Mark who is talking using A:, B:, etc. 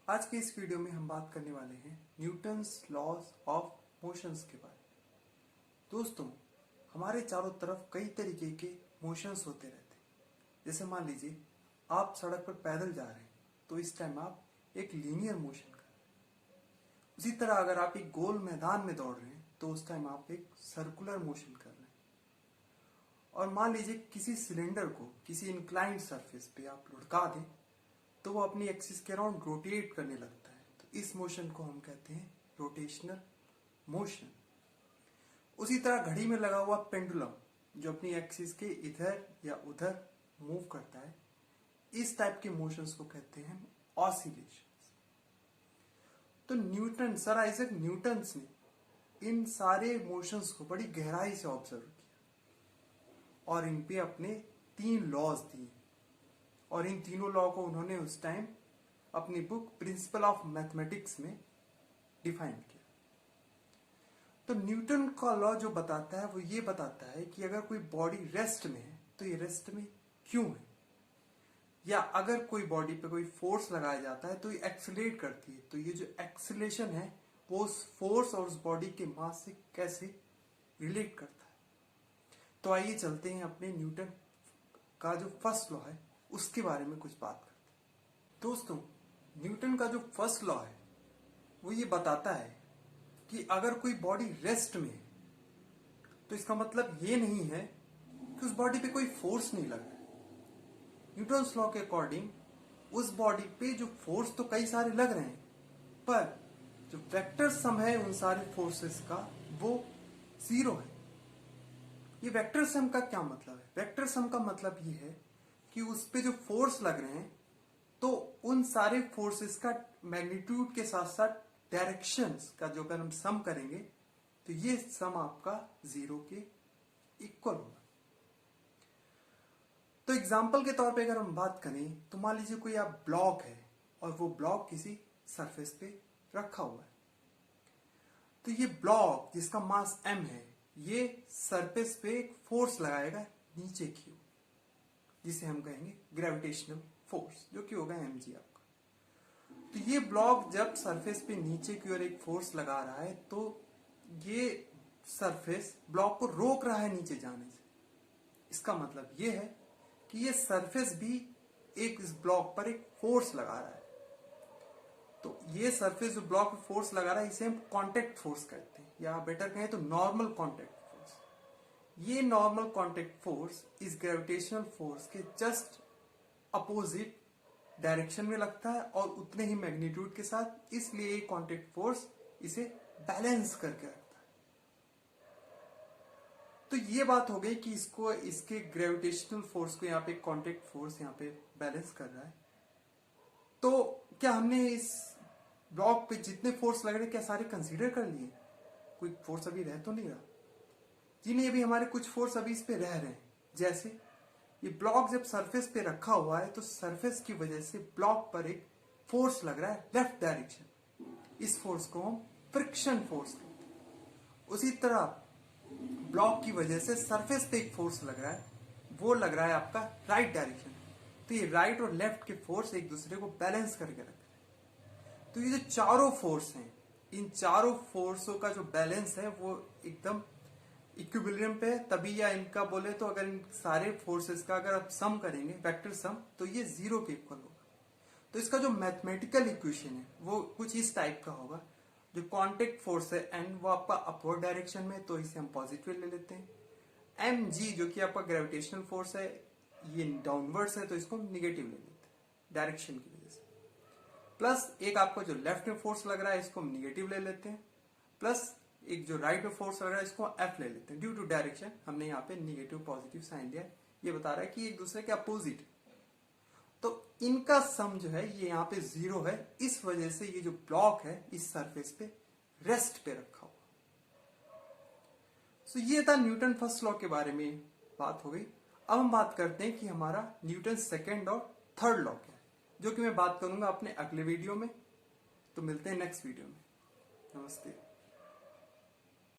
A: आज के इस वीडियो में हम बात करने वाले हैं न्यूटन्स लॉज ऑफ मोशंस के बारे में। दोस्तों, हमारे चारों तरफ कई तरीके के मोशंस होते रहते हैं। जैसे मान लीजिए आप सड़क पर पैदल जा रहे हैं तो इस टाइम आप एक लीनियर मोशन कर रहे हैं। उसी तरह अगर आप एक गोल मैदान में दौड़ रहे हैं तो उस टाइम आप एक सर्कुलर मोशन कर रहे हैं। और मान लीजिए किसी सिलेंडर को किसी इंक्लाइंड सरफेस पे आप लुढ़का दें तो वो अपनी एक्सिस के अराउंड रोटेट करने लगता है, तो इस मोशन को हम कहते हैं रोटेशनल मोशन। उसी तरह घड़ी में लगा हुआ पेंडुलम जो अपनी एक्सिस के इधर या उधर मूव करता है, इस टाइप के मोशंस को कहते हैं ऑसिलेशंस। तो न्यूटन, सर आइजैक न्यूटन्स ने इन सारे मोशंस को बड़ी गहराई से ऑब्जर्व किया और इन पे अपने 3 लॉज दिए, और इन तीनों लॉ को उन्होंने उस टाइम अपनी बुक प्रिंसिपल ऑफ मैथमेटिक्स में डिफाइन किया। तो न्यूटन का लॉ जो बताता है वो ये बताता है कि अगर कोई बॉडी रेस्ट में है तो ये रेस्ट में क्यों है, या अगर कोई बॉडी पे कोई फोर्स लगाया जाता है तो ये एक्सीलरेट करती है, तो ये जो एक्सीलरेशन है वो उस फोर्स और उस बॉडी के मास से कैसे रिलेट करता है। तो आइए चलते हैं अपने न्यूटन का जो फर्स्ट लॉ है उसके बारे में कुछ बात करते हैं। दोस्तों, न्यूटन का जो फर्स्ट लॉ है वो ये बताता है कि अगर कोई बॉडी रेस्ट में है तो इसका मतलब ये नहीं है कि उस बॉडी पे कोई फोर्स नहीं लग रहा है। न्यूटन्स लॉ के अकॉर्डिंग उस बॉडी पे जो फोर्स तो कई सारे लग रहे हैं, पर जो वेक्टर सम है उन सारे फोर्सेस का वो 0 है। ये वेक्टर सम का क्या मतलब है? वेक्टर सम का मतलब ये है कि उस पे जो फोर्स लग रहे हैं तो उन सारे फोर्सेस का मैग्नीट्यूड के साथ साथ डायरेक्शंस का जो अगर हम सम करेंगे तो ये सम आपका 0 के इक्वल होगा। तो एग्जांपल के तौर पे अगर हम बात करें तो मान लीजिए कोई आप ब्लॉक है और वो ब्लॉक किसी सरफेस पे रखा हुआ है, तो ये ब्लॉक जिसका मास m है ये सरफेस पे एक फोर्स लगाएगा नीचे की ओर, जिसे हम कहेंगे ग्रेविटेशनल फोर्स, जो कि होगा mg आपका। तो ये ब्लॉक जब सरफेस पे नीचे की ओर एक फोर्स लगा रहा है तो ये सरफेस ब्लॉक को रोक रहा है नीचे जाने से। इसका मतलब ये है कि ये सरफेस भी एक इस ब्लॉक पर एक फोर्स लगा रहा है। तो ये सरफेस जो ब्लॉक पे फोर्स लगा रहा है इसे हम कांटेक्ट फोर्स कहते हैं, या बेटर कहें तो नॉर्मल कांटेक्ट फोर्स। ये नॉर्मल कांटेक्ट फोर्स इस ग्रेविटेशनल फोर्स के जस्ट अपोजिट डायरेक्शन में लगता है और उतने ही मैग्नीट्यूड के साथ, इसलिए ये कांटेक्ट फोर्स इसे बैलेंस करके रखता है। तो ये बात हो गई कि इसको इसके ग्रेविटेशनल फोर्स को यहाँ पे कांटेक्ट फोर्स यहाँ पे बैलेंस कर रहा है। तो क्या हमने इस ब्लॉक पे जितने फोर्स लग रहे क्या सारे कंसीडर कर लिए? कोई फोर्स अभी रह तो नहीं रहा जी, नहीं, अभी हमारे कुछ फोर्स अभी इस पे रह रहे हैं। जैसे ये ब्लॉक जब सरफेस पे रखा हुआ है तो सरफेस की वजह से ब्लॉक पर एक फोर्स लग रहा है लेफ्ट डायरेक्शन, इस फोर्स को हम फ्रिक्शन फोर्स कहते हैं। उसी तरह ब्लॉक की वजह से सरफेस पे एक फोर्स लग रहा है, वो लग रहा है आपका राइट डायरेक्शन। तो ये राइट और लेफ्ट के फोर्स एक दूसरे को बैलेंस करके रख रहे हैं। तो ये जो चारों फोर्स हैं, इन चारों फोर्सों का जो बैलेंस है वो एकदम इक्विलिब्रियम पे है, तभी, या इनका बोले तो अगर इन सारे फोर्सेस का अगर आप सम करेंगे वेक्टर सम तो ये 0 के इक्वल होगा। तो इसका जो मैथमेटिकल इक्वेशन है वो कुछ इस टाइप का होगा। जो कांटेक्ट फोर्स है n वो आपका अपवर्ड डायरेक्शन में, तो इसे हम पॉजिटिव ले लेते हैं। mg जो कि आपका ग्रेविटेशनल फोर्स है ये डाउनवर्ड्स है, तो इसको हम निगेटिव ले लेते हैं डायरेक्शन की वजह से। प्लस एक आपको जो लेफ्ट में फोर्स लग रहा है इसको हम निगेटिव ले लेते हैं, प्लस एक जो राइट में फोर्स लग रहा है इसको f ले लेते हैं। ड्यू टू डायरेक्शन हमने यहाँ पे निगेटिव पॉजिटिव साइन दिया है, ये बता रहा है कि एक दूसरे के अपोजिट। तो इनका सम जो है ये यहाँ पे 0 है, इस वजह से ये जो ब्लॉक है इस सरफेस पे रेस्ट पे रखा हुआ। सो ये था न्यूटन फर्स्ट लॉ के बारे में बात हो गई। अब हम बात करते हैं कि हमारा न्यूटन सेकेंड और थर्ड लॉ क्या है, जो कि मैं बात करूंगा अपने अगले वीडियो में। तो मिलते हैं नेक्स्ट वीडियो में। नमस्ते।